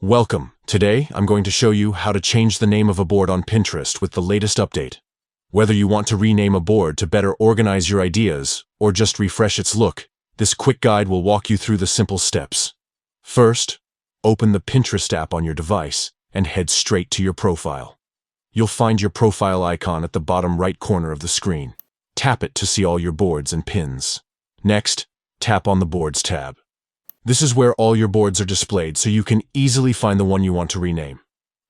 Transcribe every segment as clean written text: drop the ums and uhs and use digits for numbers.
Welcome. Today, I'm going to show you how to change the name of a board on Pinterest with the latest update. Whether you want to rename a board to better organize your ideas or just refresh its look, this quick guide will walk you through the simple steps. First, open the Pinterest app on your device and head straight to your profile. You'll find your profile icon at the bottom right corner of the screen. Tap it to see all your boards and pins. Next, tap on the Boards tab. This is where all your boards are displayed, so you can easily find the one you want to rename.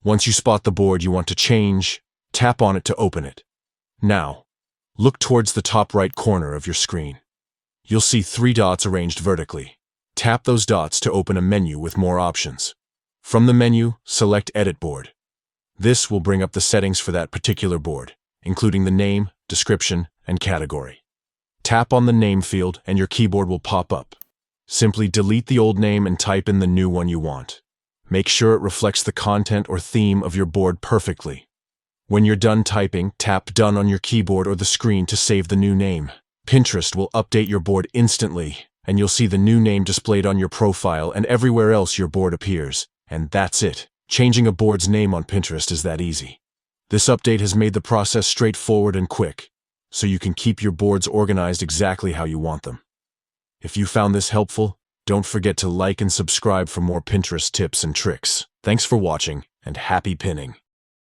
Once you spot the board you want to change, tap on it to open it. Now, look towards the top right corner of your screen. You'll see 3 dots arranged vertically. Tap those dots to open a menu with more options. From the menu, select Edit Board. This will bring up the settings for that particular board, including the name, description, and category. Tap on the name field and your keyboard will pop up. Simply delete the old name and type in the new one you want. Make sure it reflects the content or theme of your board perfectly. When you're done typing, tap Done on your keyboard or the screen to save the new name. Pinterest will update your board instantly, and you'll see the new name displayed on your profile and everywhere else your board appears. And that's it. Changing a board's name on Pinterest is that easy. This update has made the process straightforward and quick, so you can keep your boards organized exactly how you want them. If you found this helpful, don't forget to like and subscribe for more Pinterest tips and tricks. Thanks for watching, and happy pinning!